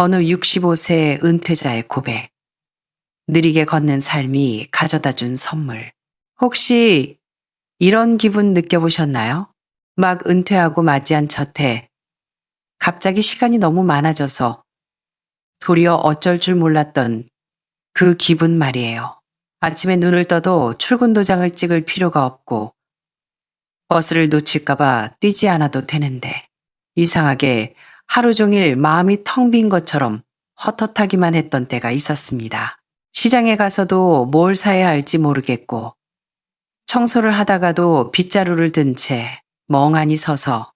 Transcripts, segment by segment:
어느 65세 은퇴자의 고백. 느리게 걷는 삶이 가져다 준 선물. 혹시 이런 기분 느껴보셨나요? 막 은퇴하고 맞이한 첫 해, 갑자기 시간이 너무 많아져서 도리어 어쩔 줄 몰랐던 그 기분 말이에요. 아침에 눈을 떠도 출근 도장을 찍을 필요가 없고 버스를 놓칠까봐 뛰지 않아도 되는데 이상하게 하루 종일 마음이 텅 빈 것처럼 헛헛하기만 했던 때가 있었습니다. 시장에 가서도 뭘 사야 할지 모르겠고 청소를 하다가도 빗자루를 든 채 멍하니 서서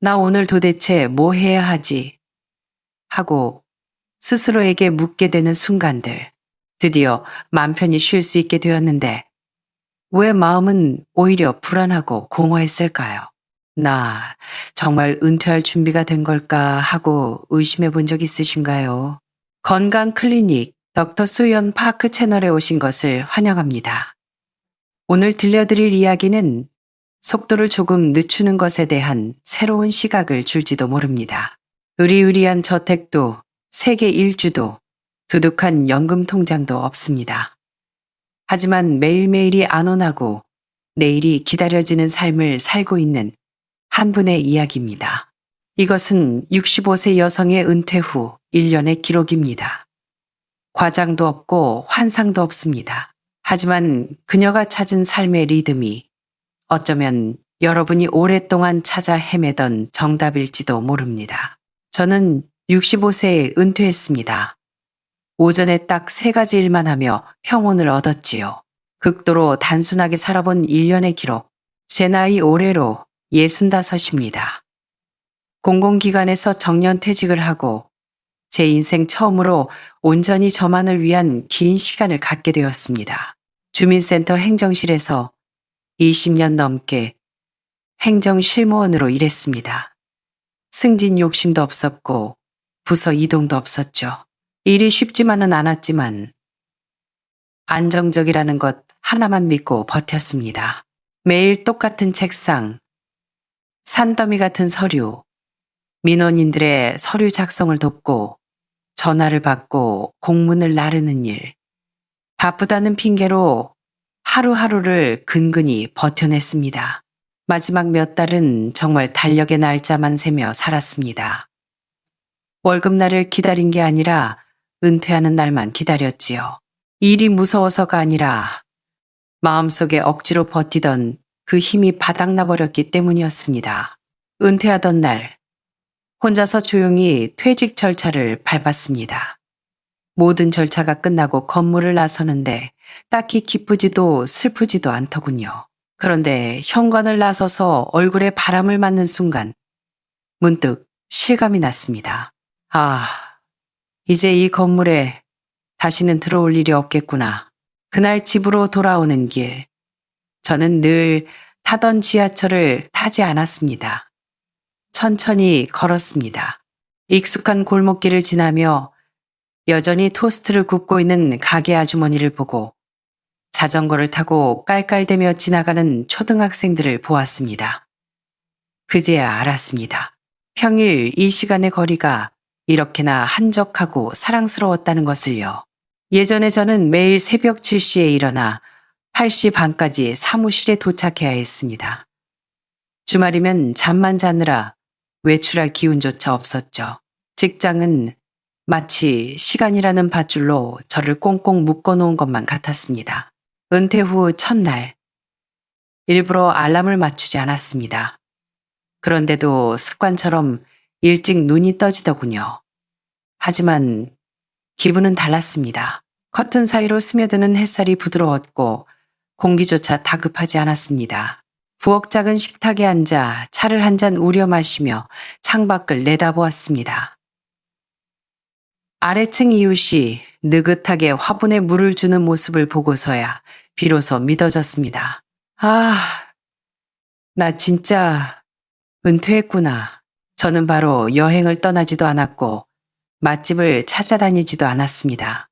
나 오늘 도대체 뭐 해야 하지? 하고 스스로에게 묻게 되는 순간들. 드디어 맘 편히 쉴 수 있게 되었는데 왜 마음은 오히려 불안하고 공허했을까요? 나 정말 은퇴할 준비가 된 걸까 하고 의심해 본 적 있으신가요? 건강 클리닉 닥터 수연 파크 채널에 오신 것을 환영합니다. 오늘 들려드릴 이야기는 속도를 조금 늦추는 것에 대한 새로운 시각을 줄지도 모릅니다. 의리의리한 저택도 세계 일주도 두둑한 연금 통장도 없습니다. 하지만 매일매일이 안온하고 내일이 기다려지는 삶을 살고 있는 한 분의 이야기입니다. 이것은 65세 여성의 은퇴 후 1년의 기록입니다. 과장도 없고 환상도 없습니다. 하지만 그녀가 찾은 삶의 리듬이 어쩌면 여러분이 오랫동안 찾아 헤매던 정답일지도 모릅니다. 저는 65세에 은퇴했습니다. 오전에 딱 3가지 일만 하며 평온을 얻었지요. 극도로 단순하게 살아본 1년의 기록. 제 나이 올해로 65입니다. 공공기관에서 정년퇴직을 하고 제 인생 처음으로 온전히 저만을 위한 긴 시간을 갖게 되었습니다. 주민센터 행정실에서 20년 넘게 행정실무원으로 일했습니다. 승진 욕심도 없었고 부서 이동도 없었죠. 일이 쉽지만은 않았지만 안정적이라는 것 하나만 믿고 버텼습니다. 매일 똑같은 책상, 산더미 같은 서류, 민원인들의 서류 작성을 돕고 전화를 받고 공문을 나르는 일. 바쁘다는 핑계로 하루하루를 근근히 버텨냈습니다. 마지막 몇 달은 정말 달력의 날짜만 세며 살았습니다. 월급날을 기다린 게 아니라 은퇴하는 날만 기다렸지요. 일이 무서워서가 아니라 마음속에 억지로 버티던 그 힘이 바닥나 버렸기 때문이었습니다. 은퇴하던 날, 혼자서 조용히 퇴직 절차를 밟았습니다. 모든 절차가 끝나고 건물을 나서는데 딱히 기쁘지도 슬프지도 않더군요. 그런데 현관을 나서서 얼굴에 바람을 맞는 순간 문득 실감이 났습니다. 아, 이제 이 건물에 다시는 들어올 일이 없겠구나. 그날 집으로 돌아오는 길, 저는 늘 타던 지하철을 타지 않았습니다. 천천히 걸었습니다. 익숙한 골목길을 지나며 여전히 토스트를 굽고 있는 가게 아주머니를 보고 자전거를 타고 깔깔대며 지나가는 초등학생들을 보았습니다. 그제야 알았습니다. 평일 이 시간의 거리가 이렇게나 한적하고 사랑스러웠다는 것을요. 예전에 저는 매일 새벽 7시에 일어나 8시 반까지 사무실에 도착해야 했습니다. 주말이면 잠만 자느라 외출할 기운조차 없었죠. 직장은 마치 시간이라는 밧줄로 저를 꽁꽁 묶어놓은 것만 같았습니다. 은퇴 후 첫날, 일부러 알람을 맞추지 않았습니다. 그런데도 습관처럼 일찍 눈이 떠지더군요. 하지만 기분은 달랐습니다. 커튼 사이로 스며드는 햇살이 부드러웠고 공기조차 다급하지 않았습니다. 부엌 작은 식탁에 앉아 차를 한 잔 우려 마시며 창밖을 내다보았습니다. 아래층 이웃이 느긋하게 화분에 물을 주는 모습을 보고서야 비로소 믿어졌습니다. 아, 나 진짜 은퇴했구나. 저는 바로 여행을 떠나지도 않았고 맛집을 찾아다니지도 않았습니다.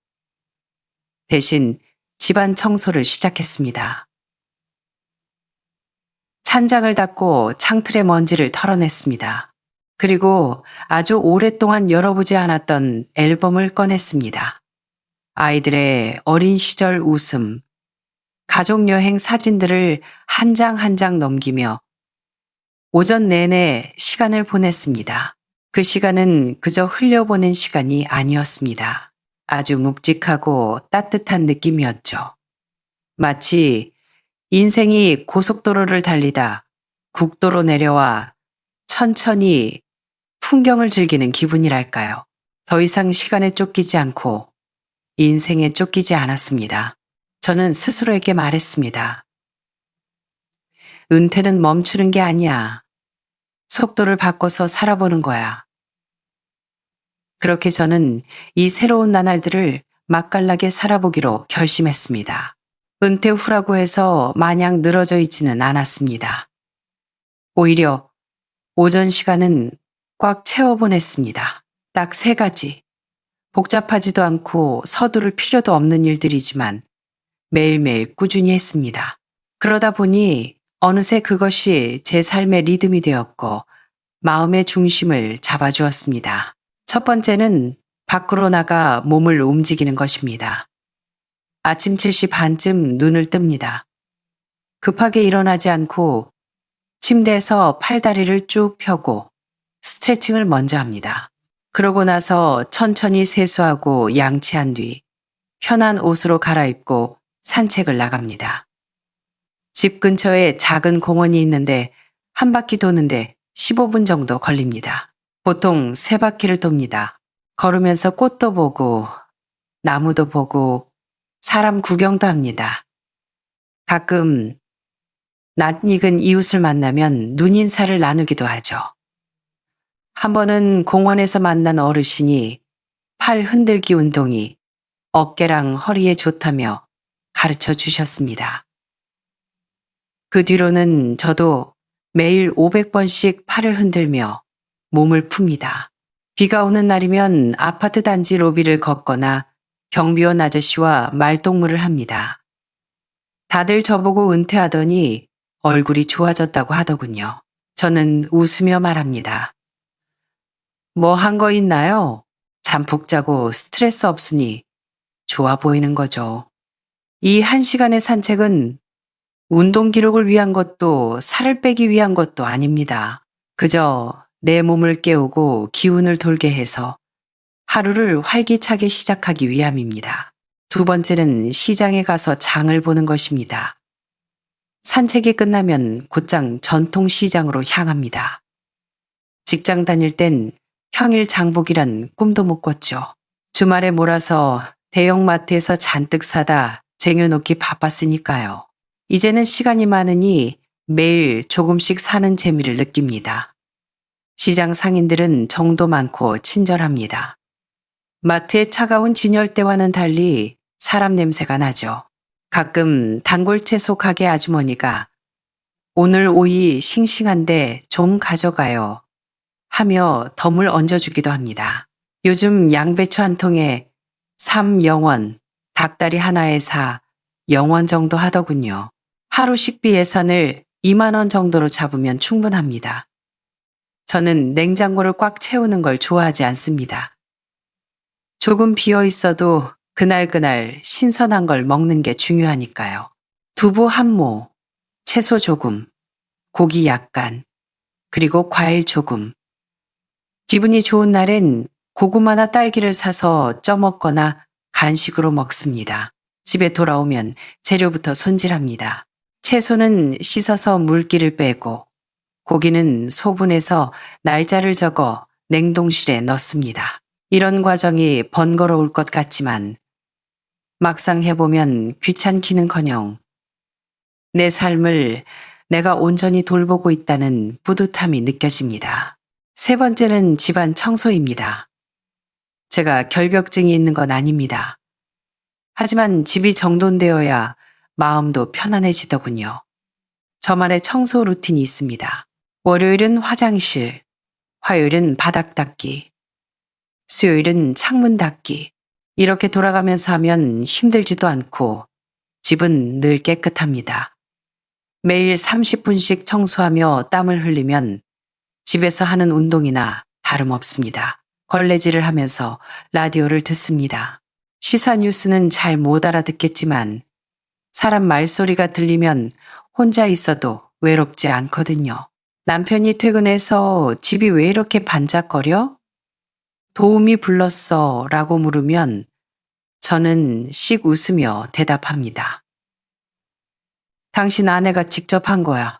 대신 집안 청소를 시작했습니다. 찬장을 닦고 창틀의 먼지를 털어냈습니다. 그리고 아주 오랫동안 열어보지 않았던 앨범을 꺼냈습니다. 아이들의 어린 시절 웃음, 가족여행 사진들을 한 장 한 장 넘기며 오전 내내 시간을 보냈습니다. 그 시간은 그저 흘려보낸 시간이 아니었습니다. 아주 묵직하고 따뜻한 느낌이었죠. 마치 인생이 고속도로를 달리다 국도로 내려와 천천히 풍경을 즐기는 기분이랄까요. 더 이상 시간에 쫓기지 않고 인생에 쫓기지 않았습니다. 저는 스스로에게 말했습니다. 은퇴는 멈추는 게 아니야. 속도를 바꿔서 살아보는 거야. 그렇게 저는 이 새로운 나날들을 맛깔나게 살아보기로 결심했습니다. 은퇴 후라고 해서 마냥 늘어져 있지는 않았습니다. 오히려 오전 시간은 꽉 채워보냈습니다. 딱 3가지. 복잡하지도 않고 서두를 필요도 없는 일들이지만 매일매일 꾸준히 했습니다. 그러다 보니 어느새 그것이 제 삶의 리듬이 되었고 마음의 중심을 잡아주었습니다. 첫 번째는 밖으로 나가 몸을 움직이는 것입니다. 아침 7시 반쯤 눈을 뜹니다. 급하게 일어나지 않고 침대에서 팔다리를 쭉 펴고 스트레칭을 먼저 합니다. 그러고 나서 천천히 세수하고 양치한 뒤 편한 옷으로 갈아입고 산책을 나갑니다. 집 근처에 작은 공원이 있는데 한 바퀴 도는데 15분 정도 걸립니다. 보통 3바퀴를 돕니다. 걸으면서 꽃도 보고 나무도 보고 사람 구경도 합니다. 가끔 낯익은 이웃을 만나면 눈인사를 나누기도 하죠. 한 번은 공원에서 만난 어르신이 팔 흔들기 운동이 어깨랑 허리에 좋다며 가르쳐 주셨습니다. 그 뒤로는 저도 매일 500번씩 팔을 흔들며 몸을 풉니다. 비가 오는 날이면 아파트 단지 로비를 걷거나 경비원 아저씨와 말동무를 합니다. 다들 저보고 은퇴하더니 얼굴이 좋아졌다고 하더군요. 저는 웃으며 말합니다. 뭐 한 거 있나요? 잠푹 자고 스트레스 없으니 좋아 보이는 거죠. 이 1시간의 산책은 운동 기록을 위한 것도 살을 빼기 위한 것도 아닙니다. 그저 내 몸을 깨우고 기운을 돌게 해서 하루를 활기차게 시작하기 위함입니다. 2번째는 시장에 가서 장을 보는 것입니다. 산책이 끝나면 곧장 전통시장으로 향합니다. 직장 다닐 땐 평일 장보기란 꿈도 못 꿨죠. 주말에 몰아서 대형마트에서 잔뜩 사다 쟁여놓기 바빴으니까요. 이제는 시간이 많으니 매일 조금씩 사는 재미를 느낍니다. 시장 상인들은 정도 많고 친절합니다. 마트의 차가운 진열대와는 달리 사람 냄새가 나죠. 가끔 단골채소 가게 아주머니가 오늘 오이 싱싱한데 좀 가져가요 하며 덤을 얹어주기도 합니다. 요즘 양배추 한 통에 3영원, 닭다리 하나에 4영원 정도 하더군요. 하루 식비 예산을 2만 원 정도로 잡으면 충분합니다. 저는 냉장고를 꽉 채우는 걸 좋아하지 않습니다. 조금 비어 있어도 그날그날 신선한 걸 먹는 게 중요하니까요. 두부 한 모, 채소 조금, 고기 약간, 그리고 과일 조금. 기분이 좋은 날엔 고구마나 딸기를 사서 쪄먹거나 간식으로 먹습니다. 집에 돌아오면 재료부터 손질합니다. 채소는 씻어서 물기를 빼고 고기는 소분해서 날짜를 적어 냉동실에 넣습니다. 이런 과정이 번거로울 것 같지만 막상 해보면 귀찮기는커녕 내 삶을 내가 온전히 돌보고 있다는 뿌듯함이 느껴집니다. 3번째는 집안 청소입니다. 제가 결벽증이 있는 건 아닙니다. 하지만 집이 정돈되어야 마음도 편안해지더군요. 저만의 청소 루틴이 있습니다. 월요일은 화장실, 화요일은 바닥 닦기, 수요일은 창문 닦기. 이렇게 돌아가면서 하면 힘들지도 않고 집은 늘 깨끗합니다. 매일 30분씩 청소하며 땀을 흘리면 집에서 하는 운동이나 다름없습니다. 걸레질을 하면서 라디오를 듣습니다. 시사 뉴스는 잘 못 알아듣겠지만 사람 말소리가 들리면 혼자 있어도 외롭지 않거든요. 남편이 퇴근해서 집이 왜 이렇게 반짝거려? 도우미 불렀어 라고 물으면 저는 씩 웃으며 대답합니다. 당신 아내가 직접 한 거야.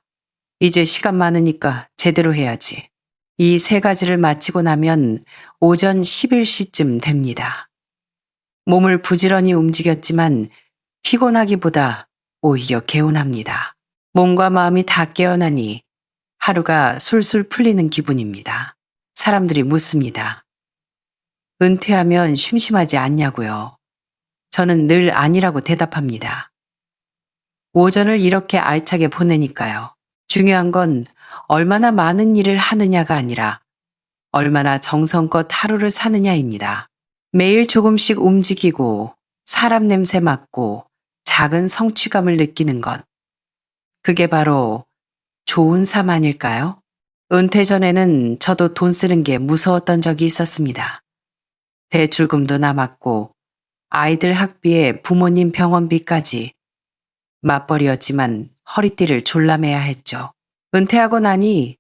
이제 시간 많으니까 제대로 해야지. 이 세 가지를 마치고 나면 오전 11시쯤 됩니다. 몸을 부지런히 움직였지만 피곤하기보다 오히려 개운합니다. 몸과 마음이 다 깨어나니 하루가 술술 풀리는 기분입니다. 사람들이 묻습니다. 은퇴하면 심심하지 않냐고요. 저는 늘 아니라고 대답합니다. 오전을 이렇게 알차게 보내니까요. 중요한 건 얼마나 많은 일을 하느냐가 아니라 얼마나 정성껏 하루를 사느냐입니다. 매일 조금씩 움직이고 사람 냄새 맡고 작은 성취감을 느끼는 것. 그게 바로 좋은 삶 아닐까요? 은퇴 전에는 저도 돈 쓰는 게 무서웠던 적이 있었습니다. 대출금도 남았고 아이들 학비에 부모님 병원비까지 맞벌이였지만 허리띠를 졸라매야 했죠. 은퇴하고 나니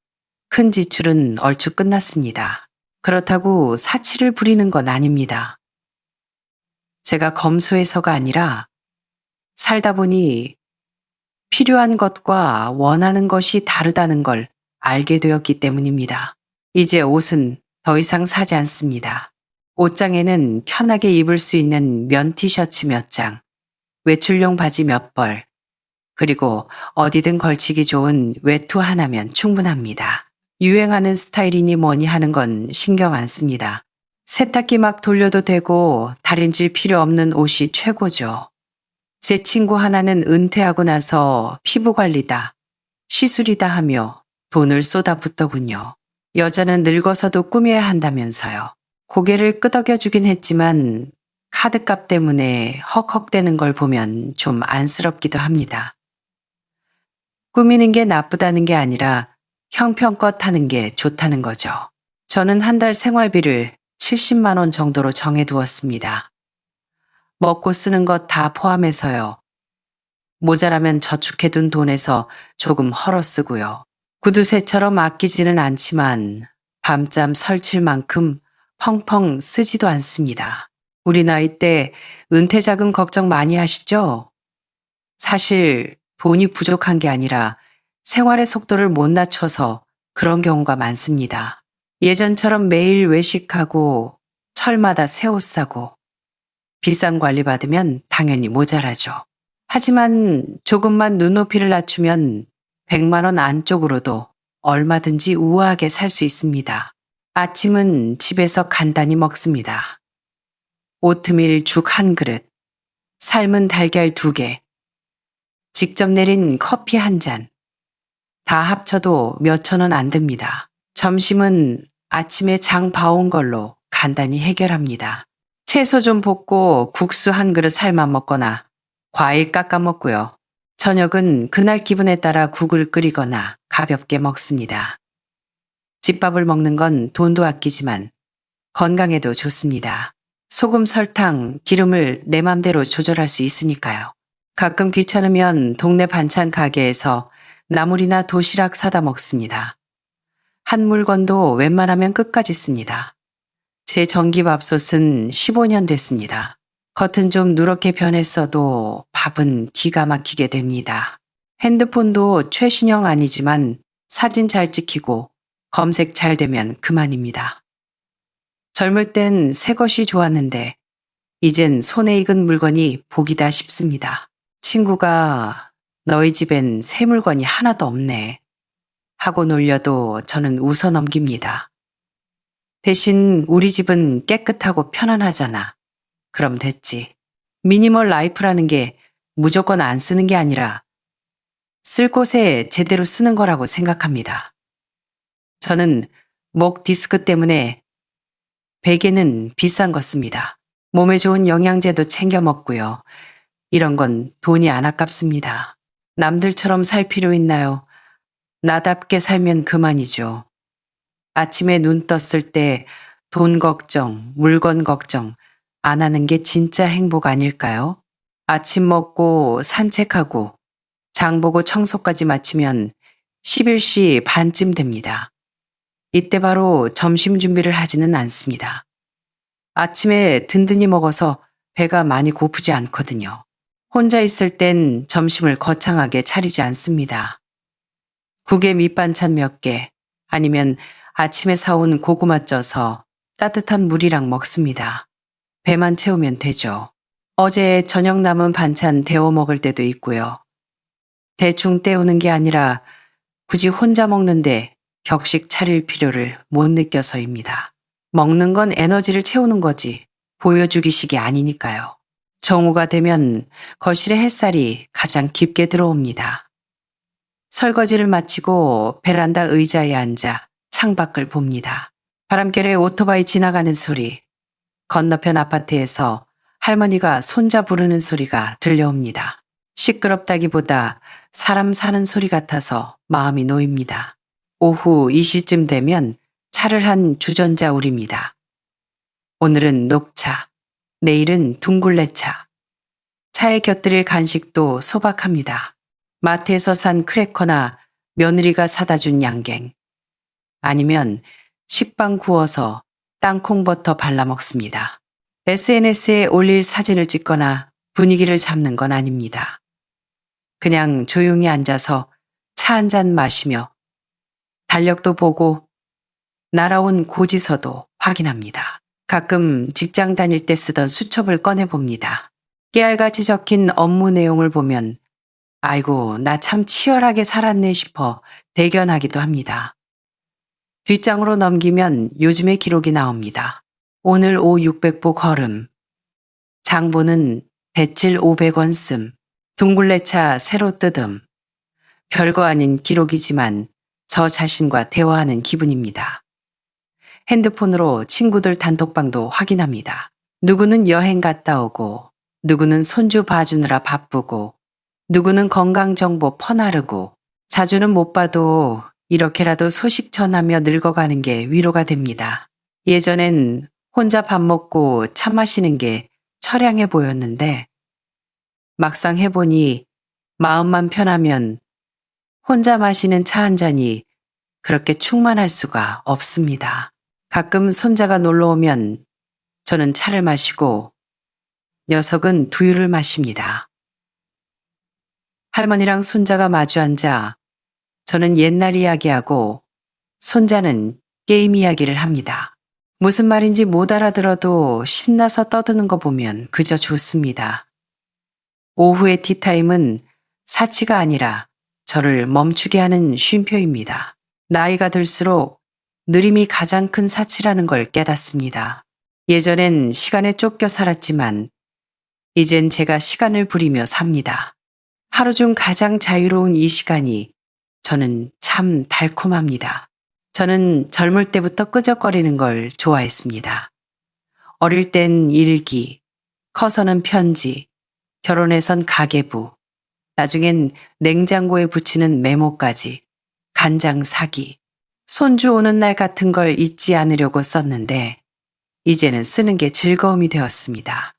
큰 지출은 얼추 끝났습니다. 그렇다고 사치를 부리는 건 아닙니다. 제가 검소해서가 아니라 살다 보니 필요한 것과 원하는 것이 다르다는 걸 알게 되었기 때문입니다. 이제 옷은 더 이상 사지 않습니다. 옷장에는 편하게 입을 수 있는 면 티셔츠 몇 장, 외출용 바지 몇 벌, 그리고 어디든 걸치기 좋은 외투 하나면 충분합니다. 유행하는 스타일이니 뭐니 하는 건 신경 안 씁니다. 세탁기 막 돌려도 되고 다림질 필요 없는 옷이 최고죠. 제 친구 하나는 은퇴하고 나서 피부 관리다, 시술이다 하며 돈을 쏟아붓더군요. 여자는 늙어서도 꾸며야 한다면서요. 고개를 끄덕여주긴 했지만 카드값 때문에 헉헉대는 걸 보면 좀 안쓰럽기도 합니다. 꾸미는 게 나쁘다는 게 아니라 형편껏 하는 게 좋다는 거죠. 저는 한 달 생활비를 70만 원 정도로 정해두었습니다. 먹고 쓰는 것 다 포함해서요. 모자라면 저축해둔 돈에서 조금 헐어 쓰고요. 구두쇠처럼 아끼지는 않지만 밤잠 설칠 만큼 펑펑 쓰지도 않습니다. 우리 나이 때 은퇴 자금 걱정 많이 하시죠? 사실 돈이 부족한 게 아니라 생활의 속도를 못 낮춰서 그런 경우가 많습니다. 예전처럼 매일 외식하고 철마다 새 옷 사고 비싼 관리 받으면 당연히 모자라죠. 하지만 조금만 눈높이를 낮추면 100만 원 안쪽으로도 얼마든지 우아하게 살 수 있습니다. 아침은 집에서 간단히 먹습니다. 오트밀 죽 한 그릇, 삶은 달걀 2개, 직접 내린 커피 한 잔. 다 합쳐도 몇천 원 안 됩니다. 점심은 아침에 장 봐온 걸로 간단히 해결합니다. 채소 좀 볶고 국수 한 그릇 삶아 먹거나 과일 깎아 먹고요. 저녁은 그날 기분에 따라 국을 끓이거나 가볍게 먹습니다. 집밥을 먹는 건 돈도 아끼지만 건강에도 좋습니다. 소금, 설탕, 기름을 내 맘대로 조절할 수 있으니까요. 가끔 귀찮으면 동네 반찬 가게에서 나물이나 도시락 사다 먹습니다. 한 물건도 웬만하면 끝까지 씁니다. 제 전기밥솥은 15년 됐습니다. 겉은 좀 누렇게 변했어도 밥은 기가 막히게 됩니다. 핸드폰도 최신형 아니지만 사진 잘 찍히고 검색 잘 되면 그만입니다. 젊을 땐 새 것이 좋았는데 이젠 손에 익은 물건이 복이다 싶습니다. 친구가 너희 집엔 새 물건이 하나도 없네 하고 놀려도 저는 웃어 넘깁니다. 대신 우리 집은 깨끗하고 편안하잖아. 그럼 됐지. 미니멀 라이프라는 게 무조건 안 쓰는 게 아니라 쓸 곳에 제대로 쓰는 거라고 생각합니다. 저는 목 디스크 때문에 베개는 비싼 거 씁니다. 몸에 좋은 영양제도 챙겨 먹고요. 이런 건 돈이 안 아깝습니다. 남들처럼 살 필요 있나요? 나답게 살면 그만이죠. 아침에 눈 떴을 때 돈 걱정, 물건 걱정 안 하는 게 진짜 행복 아닐까요? 아침 먹고 산책하고 장 보고 청소까지 마치면 11시 반쯤 됩니다. 이때 바로 점심 준비를 하지는 않습니다. 아침에 든든히 먹어서 배가 많이 고프지 않거든요. 혼자 있을 땐 점심을 거창하게 차리지 않습니다. 국에 밑반찬 몇 개, 아니면 아침에 사온 고구마 쪄서 따뜻한 물이랑 먹습니다. 배만 채우면 되죠. 어제 저녁 남은 반찬 데워 먹을 때도 있고요. 대충 때우는 게 아니라 굳이 혼자 먹는데 격식 차릴 필요를 못 느껴서입니다. 먹는 건 에너지를 채우는 거지 보여주기식이 아니니까요. 정오가 되면 거실에 햇살이 가장 깊게 들어옵니다. 설거지를 마치고 베란다 의자에 앉아 창밖을 봅니다. 바람결에 오토바이 지나가는 소리, 건너편 아파트에서 할머니가 손자 부르는 소리가 들려옵니다. 시끄럽다기보다 사람 사는 소리 같아서 마음이 놓입니다. 오후 2시쯤 되면 차를 한 주전자 울입니다. 오늘은 녹차, 내일은 둥글레차. 차에 곁들일 간식도 소박합니다. 마트에서 산 크래커나 며느리가 사다 준 양갱. 아니면 식빵 구워서 땅콩버터 발라 먹습니다. SNS에 올릴 사진을 찍거나 분위기를 잡는 건 아닙니다. 그냥 조용히 앉아서 차 한 잔 마시며 달력도 보고 날아온 고지서도 확인합니다. 가끔 직장 다닐 때 쓰던 수첩을 꺼내봅니다. 깨알같이 적힌 업무 내용을 보면 아이고 나 참 치열하게 살았네 싶어 대견하기도 합니다. 뒷장으로 넘기면 요즘의 기록이 나옵니다. 오늘 오 600보 걸음, 장보는 대칠 500원 씀, 둥글레차 새로 뜯음. 별거 아닌 기록이지만 저 자신과 대화하는 기분입니다. 핸드폰으로 친구들 단톡방도 확인합니다. 누구는 여행 갔다 오고, 누구는 손주 봐주느라 바쁘고, 누구는 건강정보 퍼나르고, 자주는 못 봐도 이렇게라도 소식 전하며 늙어가는 게 위로가 됩니다. 예전엔 혼자 밥 먹고 차 마시는 게 처량해 보였는데 막상 해보니 마음만 편하면 혼자 마시는 차 한 잔이 그렇게 충만할 수가 없습니다. 가끔 손자가 놀러 오면 저는 차를 마시고 녀석은 두유를 마십니다. 할머니랑 손자가 마주 앉아 저는 옛날 이야기하고 손자는 게임 이야기를 합니다. 무슨 말인지 못 알아들어도 신나서 떠드는 거 보면 그저 좋습니다. 오후의 티타임은 사치가 아니라 저를 멈추게 하는 쉼표입니다. 나이가 들수록 느림이 가장 큰 사치라는 걸 깨닫습니다. 예전엔 시간에 쫓겨 살았지만 이젠 제가 시간을 부리며 삽니다. 하루 중 가장 자유로운 이 시간이 저는 참 달콤합니다. 저는 젊을 때부터 끄적거리는 걸 좋아했습니다. 어릴 땐 일기, 커서는 편지, 결혼해선 가계부, 나중엔 냉장고에 붙이는 메모까지, 간장 사기, 손주 오는 날 같은 걸 잊지 않으려고 썼는데 이제는 쓰는 게 즐거움이 되었습니다.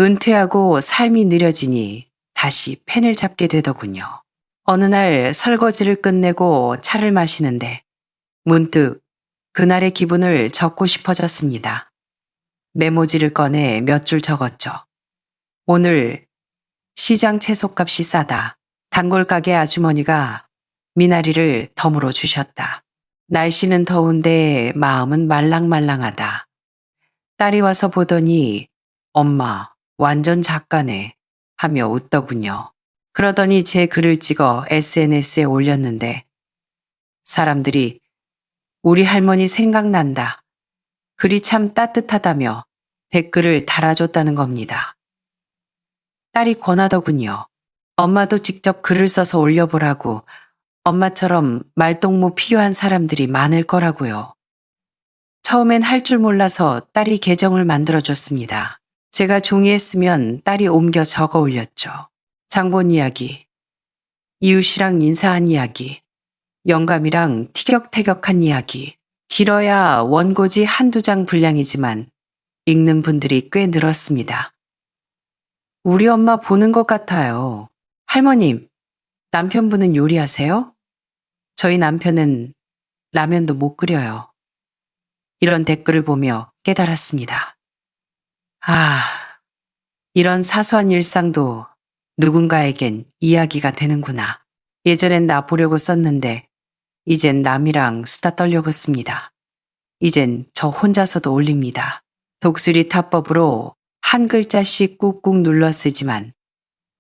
은퇴하고 삶이 느려지니 다시 펜을 잡게 되더군요. 어느 날 설거지를 끝내고 차를 마시는데 문득 그날의 기분을 적고 싶어졌습니다. 메모지를 꺼내 몇 줄 적었죠. 오늘 시장 채소값이 싸다. 단골 가게 아주머니가 미나리를 덤으로 주셨다. 날씨는 더운데 마음은 말랑말랑하다. 딸이 와서 보더니 엄마 완전 작가네 하며 웃더군요. 그러더니 제 글을 찍어 SNS에 올렸는데 사람들이 우리 할머니 생각난다. 글이 참 따뜻하다며 댓글을 달아줬다는 겁니다. 딸이 권하더군요. 엄마도 직접 글을 써서 올려보라고. 엄마처럼 말동무 필요한 사람들이 많을 거라고요. 처음엔 할 줄 몰라서 딸이 계정을 만들어줬습니다. 제가 종이에 쓰면 딸이 옮겨 적어 올렸죠. 장본 이야기, 이웃이랑 인사한 이야기, 영감이랑 티격태격한 이야기, 길어야 원고지 한두 장 분량이지만 읽는 분들이 꽤 늘었습니다. 우리 엄마 보는 것 같아요. 할머님, 남편분은 요리하세요? 저희 남편은 라면도 못 끓여요. 이런 댓글을 보며 깨달았습니다. 아, 이런 사소한 일상도 누군가에겐 이야기가 되는구나. 예전엔 나 보려고 썼는데 이젠 남이랑 수다 떨려고 씁니다. 이젠 저 혼자서도 올립니다. 독수리 타법으로 한 글자씩 꾹꾹 눌러 쓰지만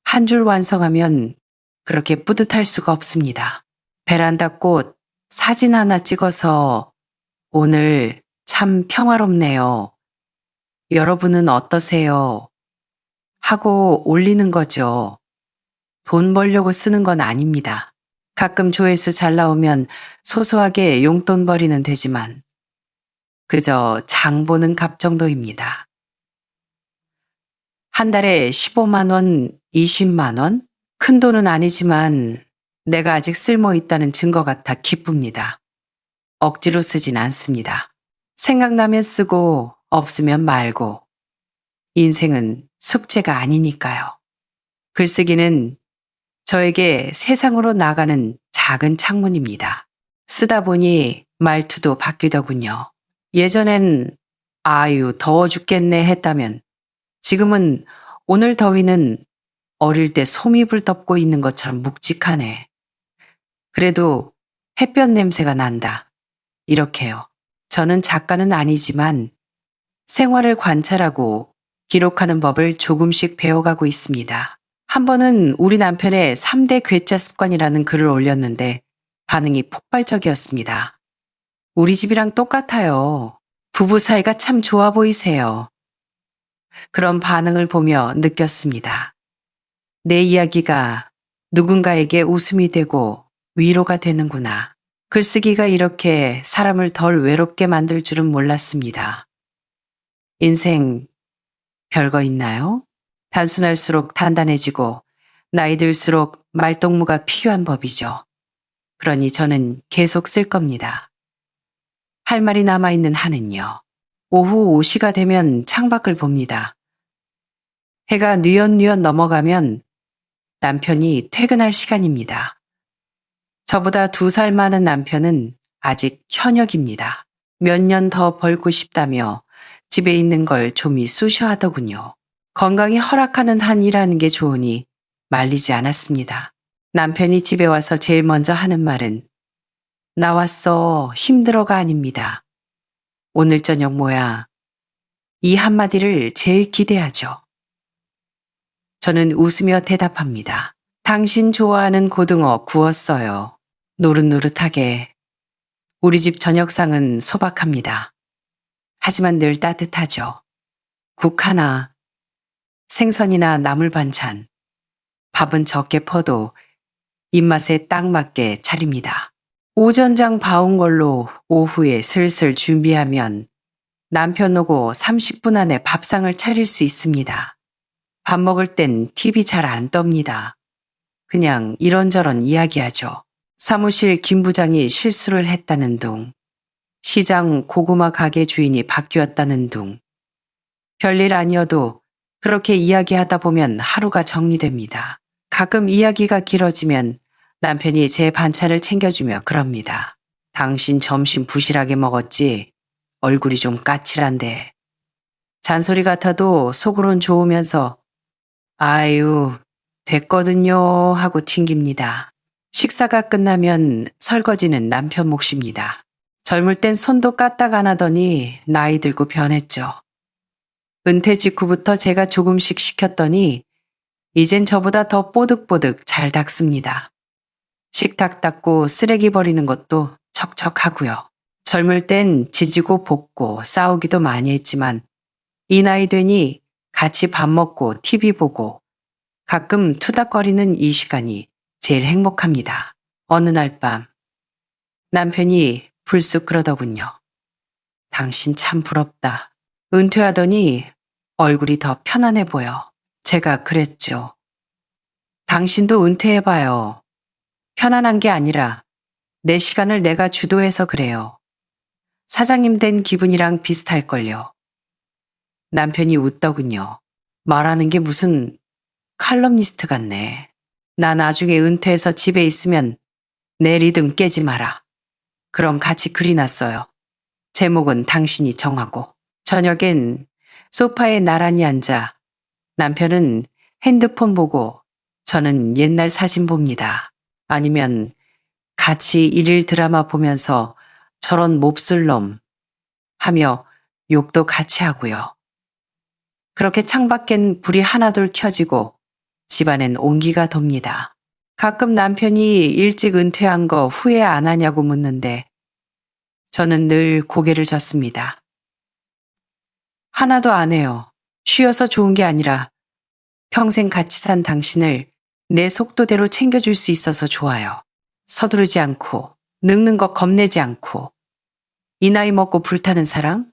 한 줄 완성하면 그렇게 뿌듯할 수가 없습니다. 베란다 꽃 사진 하나 찍어서 오늘 참 평화롭네요. 여러분은 어떠세요? 하고 올리는 거죠. 돈 벌려고 쓰는 건 아닙니다. 가끔 조회수 잘 나오면 소소하게 용돈벌이는 되지만 그저 장 보는 값 정도입니다. 한 달에 15만 원, 20만 원? 큰 돈은 아니지만 내가 아직 쓸모 있다는 증거 같아 기쁩니다. 억지로 쓰진 않습니다. 생각나면 쓰고 없으면 말고. 인생은 숙제가 아니니까요. 글쓰기는 저에게 세상으로 나가는 작은 창문입니다. 쓰다 보니 말투도 바뀌더군요. 예전엔 아유 더워 죽겠네 했다면 지금은 오늘 더위는 어릴 때 솜잎을 덮고 있는 것처럼 묵직하네. 그래도 햇볕 냄새가 난다. 이렇게요. 저는 작가는 아니지만 생활을 관찰하고 기록하는 법을 조금씩 배워가고 있습니다. 한 번은 우리 남편의 3대 괴짜 습관이라는 글을 올렸는데 반응이 폭발적이었습니다. 우리 집이랑 똑같아요. 부부 사이가 참 좋아 보이세요. 그런 반응을 보며 느꼈습니다. 내 이야기가 누군가에게 웃음이 되고 위로가 되는구나. 글쓰기가 이렇게 사람을 덜 외롭게 만들 줄은 몰랐습니다. 인생 별거 있나요? 단순할수록 단단해지고 나이 들수록 말동무가 필요한 법이죠. 그러니 저는 계속 쓸 겁니다. 할 말이 남아있는 한은요. 오후 5시가 되면 창밖을 봅니다. 해가 뉘엿뉘엿 넘어가면 남편이 퇴근할 시간입니다. 저보다 2살 많은 남편은 아직 현역입니다. 몇 년 더 벌고 싶다며 집에 있는 걸 좀이 쑤셔 하더군요. 건강이 허락하는 한 일하는 게 좋으니 말리지 않았습니다. 남편이 집에 와서 제일 먼저 하는 말은 나왔어 힘들어가 아닙니다. 오늘 저녁 뭐야? 이 한마디를 제일 기대하죠. 저는 웃으며 대답합니다. 당신 좋아하는 고등어 구웠어요. 노릇노릇하게. 우리 집 저녁상은 소박합니다. 하지만 늘 따뜻하죠. 국 하나, 생선이나 나물 반찬, 밥은 적게 퍼도 입맛에 딱 맞게 차립니다. 오전장 봐온 걸로 오후에 슬슬 준비하면 남편 오고 30분 안에 밥상을 차릴 수 있습니다. 밥 먹을 땐 TV 잘 안 떱니다. 그냥 이런저런 이야기하죠. 사무실 김 부장이 실수를 했다는 둥, 시장 고구마 가게 주인이 바뀌었다는 둥. 별일 아니어도 그렇게 이야기하다 보면 하루가 정리됩니다. 가끔 이야기가 길어지면 남편이 제 반찬을 챙겨주며 그럽니다. 당신 점심 부실하게 먹었지? 얼굴이 좀 까칠한데. 잔소리 같아도 속으론 좋으면서 아유, 됐거든요 하고 튕깁니다. 식사가 끝나면 설거지는 남편 몫입니다. 젊을 땐 손도 까딱 안 하더니 나이 들고 변했죠. 은퇴 직후부터 제가 조금씩 시켰더니 이젠 저보다 더 뽀득뽀득 잘 닦습니다. 식탁 닦고 쓰레기 버리는 것도 척척하고요. 젊을 땐 지지고 볶고 싸우기도 많이 했지만 이 나이 되니 같이 밥 먹고 TV 보고 가끔 투닥거리는 이 시간이 제일 행복합니다. 어느 날 밤 남편이 불쑥 그러더군요. 당신 참 부럽다. 은퇴하더니 얼굴이 더 편안해 보여. 제가 그랬죠. 당신도 은퇴해봐요. 편안한 게 아니라 내 시간을 내가 주도해서 그래요. 사장님 된 기분이랑 비슷할걸요. 남편이 웃더군요. 말하는 게 무슨 칼럼니스트 같네. 나 나중에 은퇴해서 집에 있으면 내 리듬 깨지 마라. 그럼 같이 글이나 써요. 제목은 당신이 정하고. 저녁엔 소파에 나란히 앉아 남편은 핸드폰 보고 저는 옛날 사진 봅니다. 아니면 같이 일일 드라마 보면서 저런 몹쓸 놈 하며 욕도 같이 하고요. 그렇게 창밖엔 불이 하나둘 켜지고 집안엔 온기가 돕니다. 가끔 남편이 일찍 은퇴한 거 후회 안 하냐고 묻는데 저는 늘 고개를 젓습니다. 하나도 안 해요. 쉬어서 좋은 게 아니라 평생 같이 산 당신을 내 속도대로 챙겨줄 수 있어서 좋아요. 서두르지 않고 늙는 거 겁내지 않고 이 나이 먹고 불타는 사랑?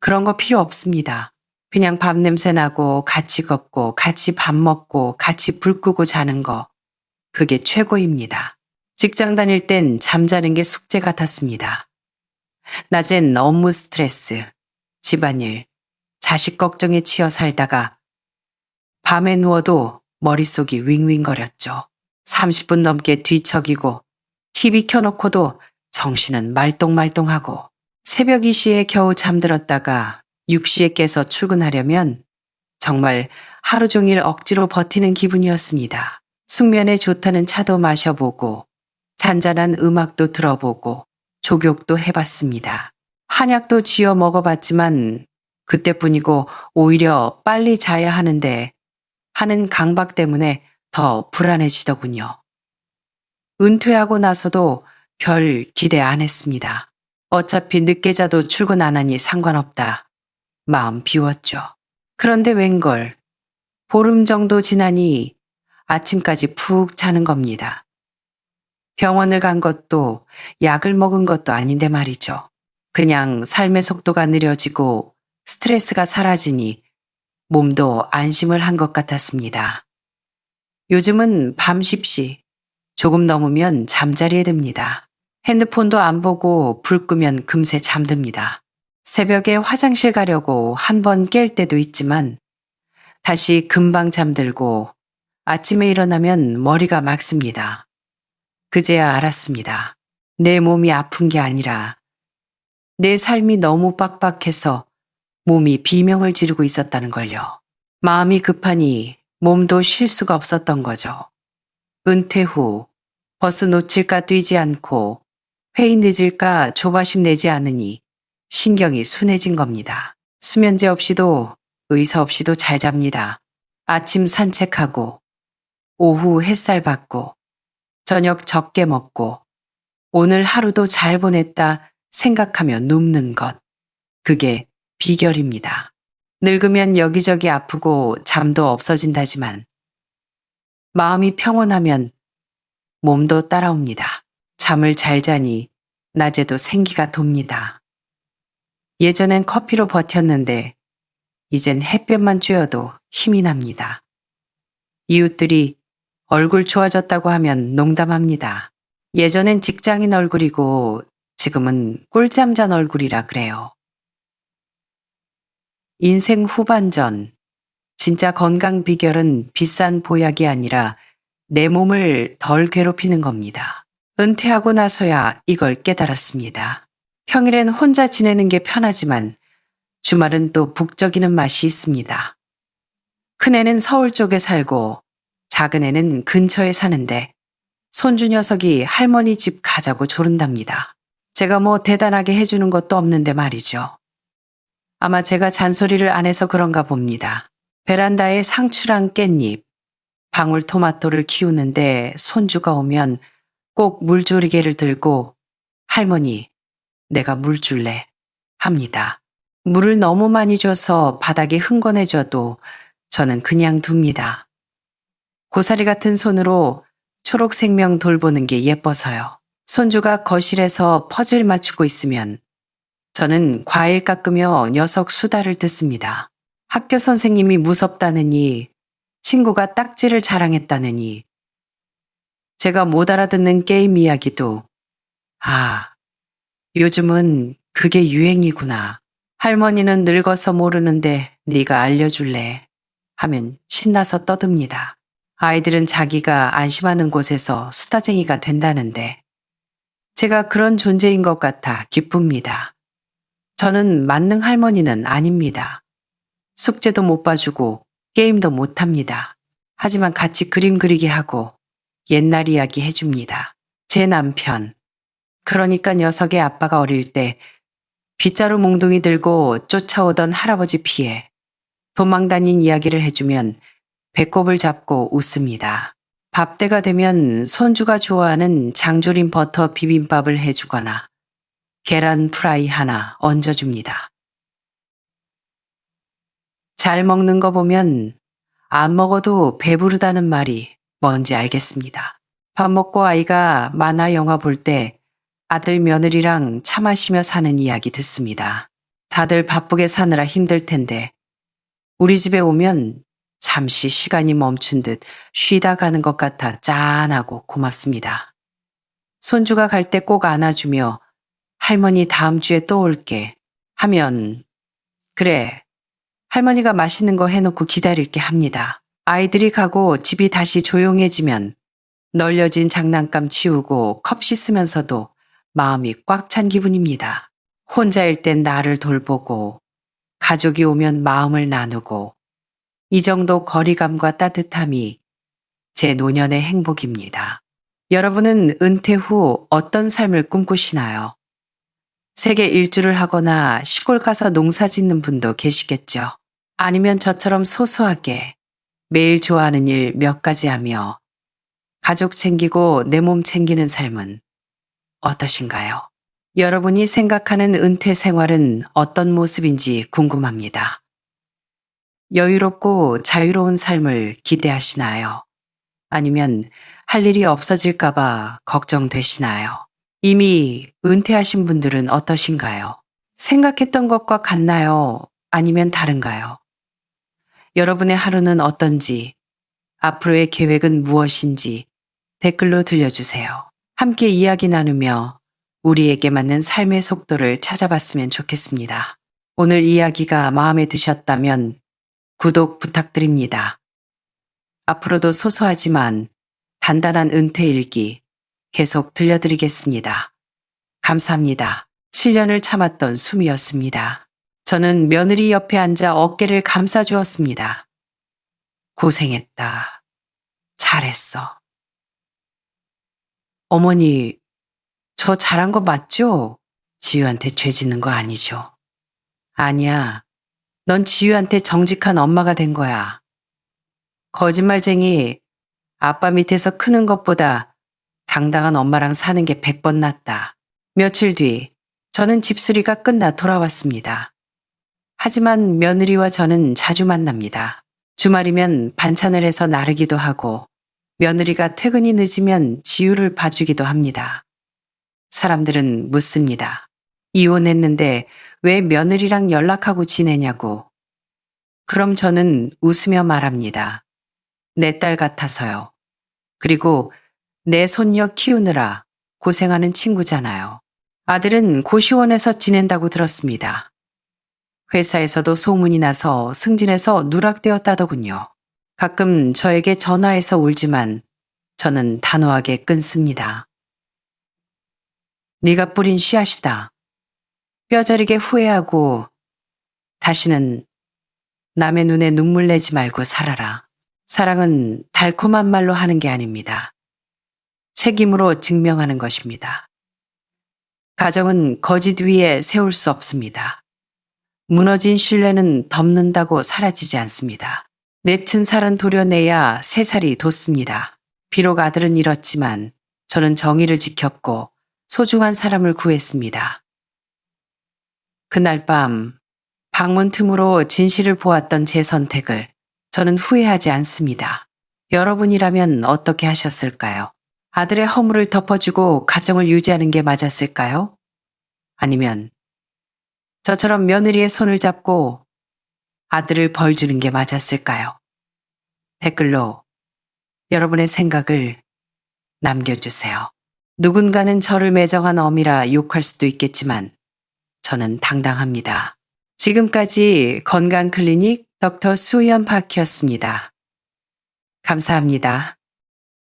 그런 거 필요 없습니다. 그냥 밥 냄새 나고 같이 걷고 같이 밥 먹고 같이 불 끄고 자는 거. 그게 최고입니다. 직장 다닐 땐 잠자는 게 숙제 같았습니다. 낮엔 업무 스트레스, 집안일, 자식 걱정에 치여 살다가 밤에 누워도 머릿속이 윙윙거렸죠. 30분 넘게 뒤척이고 TV 켜놓고도 정신은 말똥말똥하고 새벽 2시에 겨우 잠들었다가 6시에 깨서 출근하려면 정말 하루 종일 억지로 버티는 기분이었습니다. 숙면에 좋다는 차도 마셔보고 잔잔한 음악도 들어보고 족욕도 해봤습니다. 한약도 지어 먹어봤지만 그때뿐이고 오히려 빨리 자야 하는데 하는 강박 때문에 더 불안해지더군요. 은퇴하고 나서도 별 기대 안 했습니다. 어차피 늦게 자도 출근 안 하니 상관없다. 마음 비웠죠. 그런데 웬걸 보름 정도 지나니 아침까지 푹 자는 겁니다. 병원을 간 것도 약을 먹은 것도 아닌데 말이죠. 그냥 삶의 속도가 느려지고 스트레스가 사라지니 몸도 안심을 한 것 같았습니다. 요즘은 밤 10시 조금 넘으면 잠자리에 듭니다. 핸드폰도 안 보고 불 끄면 금세 잠듭니다. 새벽에 화장실 가려고 한 번 깰 때도 있지만 다시 금방 잠들고 아침에 일어나면 머리가 맑습니다. 그제야 알았습니다. 내 몸이 아픈 게 아니라 내 삶이 너무 빡빡해서 몸이 비명을 지르고 있었다는 걸요. 마음이 급하니 몸도 쉴 수가 없었던 거죠. 은퇴 후 버스 놓칠까 뛰지 않고 회의 늦을까 조바심 내지 않으니 신경이 순해진 겁니다. 수면제 없이도 의사 없이도 잘 잡니다. 아침 산책하고 오후 햇살 받고 저녁 적게 먹고 오늘 하루도 잘 보냈다 생각하며 눕는 것. 그게 비결입니다. 늙으면 여기저기 아프고 잠도 없어진다지만 마음이 평온하면 몸도 따라옵니다. 잠을 잘 자니 낮에도 생기가 돕니다. 예전엔 커피로 버텼는데 이젠 햇볕만 쬐어도 힘이 납니다. 이웃들이 얼굴 좋아졌다고 하면 농담합니다. 예전엔 직장인 얼굴이고 지금은 꿀잠 잔 얼굴이라 그래요. 인생 후반전, 진짜 건강 비결은 비싼 보약이 아니라 내 몸을 덜 괴롭히는 겁니다. 은퇴하고 나서야 이걸 깨달았습니다. 평일엔 혼자 지내는 게 편하지만 주말은 또 북적이는 맛이 있습니다. 큰애는 서울 쪽에 살고 작은애는 근처에 사는데 손주 녀석이 할머니 집 가자고 조른답니다. 제가 뭐 대단하게 해주는 것도 없는데 말이죠. 아마 제가 잔소리를 안 해서 그런가 봅니다. 베란다에 상추랑 깻잎, 방울토마토를 키우는데 손주가 오면 꼭 물조리개를 들고 할머니, 내가 물 줄래? 합니다. 물을 너무 많이 줘서 바닥이 흥건해져도 저는 그냥 둡니다. 고사리 같은 손으로 초록 생명 돌보는 게 예뻐서요. 손주가 거실에서 퍼즐 맞추고 있으면 저는 과일 깎으며 녀석 수다를 듣습니다. 학교 선생님이 무섭다느니 친구가 딱지를 자랑했다느니 제가 못 알아듣는 게임 이야기도 요즘은 그게 유행이구나. 할머니는 늙어서 모르는데 네가 알려줄래? 하면 신나서 떠듭니다. 아이들은 자기가 안심하는 곳에서 수다쟁이가 된다는데 제가 그런 존재인 것 같아 기쁩니다. 저는 만능 할머니는 아닙니다. 숙제도 못 봐주고 게임도 못 합니다. 하지만 같이 그림 그리게 하고 옛날 이야기 해줍니다. 제 남편, 그러니까 녀석의 아빠가 어릴 때 빗자루 몽둥이 들고 쫓아오던 할아버지 피해 도망 다닌 이야기를 해주면 배꼽을 잡고 웃습니다. 밥때가 되면 손주가 좋아하는 장조림 버터 비빔밥을 해주거나 계란 프라이 하나 얹어줍니다. 잘 먹는 거 보면 안 먹어도 배부르다는 말이 뭔지 알겠습니다. 밥 먹고 아이가 만화 영화 볼 때 아들 며느리랑 차 마시며 사는 이야기 듣습니다. 다들 바쁘게 사느라 힘들 텐데 우리 집에 오면 잠시 시간이 멈춘 듯 쉬다 가는 것 같아 짠하고 고맙습니다. 손주가 갈 때 꼭 안아주며 할머니 다음 주에 또 올게 하면 그래 할머니가 맛있는 거 해놓고 기다릴게 합니다. 아이들이 가고 집이 다시 조용해지면 널려진 장난감 치우고 컵 씻으면서도 마음이 꽉 찬 기분입니다. 혼자일 땐 나를 돌보고 가족이 오면 마음을 나누고 이 정도 거리감과 따뜻함이 제 노년의 행복입니다. 여러분은 은퇴 후 어떤 삶을 꿈꾸시나요? 세계 일주를 하거나 시골 가서 농사 짓는 분도 계시겠죠. 아니면 저처럼 소소하게 매일 좋아하는 일 몇 가지 하며 가족 챙기고 내 몸 챙기는 삶은 어떠신가요? 여러분이 생각하는 은퇴 생활은 어떤 모습인지 궁금합니다. 여유롭고 자유로운 삶을 기대하시나요? 아니면 할 일이 없어질까봐 걱정되시나요? 이미 은퇴하신 분들은 어떠신가요? 생각했던 것과 같나요? 아니면 다른가요? 여러분의 하루는 어떤지, 앞으로의 계획은 무엇인지 댓글로 들려주세요. 함께 이야기 나누며 우리에게 맞는 삶의 속도를 찾아봤으면 좋겠습니다. 오늘 이야기가 마음에 드셨다면 구독 부탁드립니다. 앞으로도 소소하지만 단단한 은퇴 일기 계속 들려드리겠습니다. 감사합니다. 7년을 참았던 숨이었습니다. 저는 며느리 옆에 앉아 어깨를 감싸주었습니다. 고생했다. 잘했어. 어머니, 저 잘한 거 맞죠? 지유한테 죄 짓는 거 아니죠? 아니야. 넌 지유한테 정직한 엄마가 된 거야. 거짓말쟁이, 아빠 밑에서 크는 것보다 당당한 엄마랑 사는 게 100번 낫다. 며칠 뒤, 저는 집수리가 끝나 돌아왔습니다. 하지만 며느리와 저는 자주 만납니다. 주말이면 반찬을 해서 나르기도 하고, 며느리가 퇴근이 늦으면 지유를 봐주기도 합니다. 사람들은 묻습니다. 이혼했는데 왜 며느리랑 연락하고 지내냐고. 그럼 저는 웃으며 말합니다. 내 딸 같아서요. 그리고 내 손녀 키우느라 고생하는 친구잖아요. 아들은 고시원에서 지낸다고 들었습니다. 회사에서도 소문이 나서 승진해서 누락되었다더군요. 가끔 저에게 전화해서 울지만 저는 단호하게 끊습니다. 네가 뿌린 씨앗이다. 뼈저리게 후회하고 다시는 남의 눈에 눈물 내지 말고 살아라. 사랑은 달콤한 말로 하는 게 아닙니다. 책임으로 증명하는 것입니다. 가정은 거짓 위에 세울 수 없습니다. 무너진 신뢰는 덮는다고 사라지지 않습니다. 내친 살은 도려내야 새 살이 돋습니다. 비록 아들은 잃었지만 저는 정의를 지켰고 소중한 사람을 구했습니다. 그날 밤 방문 틈으로 진실을 보았던 제 선택을 저는 후회하지 않습니다. 여러분이라면 어떻게 하셨을까요? 아들의 허물을 덮어주고 가정을 유지하는 게 맞았을까요? 아니면 저처럼 며느리의 손을 잡고 아들을 벌 주는 게 맞았을까요? 댓글로 여러분의 생각을 남겨주세요. 누군가는 저를 매정한 어미라 욕할 수도 있겠지만 저는 당당합니다. 지금까지 건강클리닉 닥터 수연 파키였습니다. 감사합니다.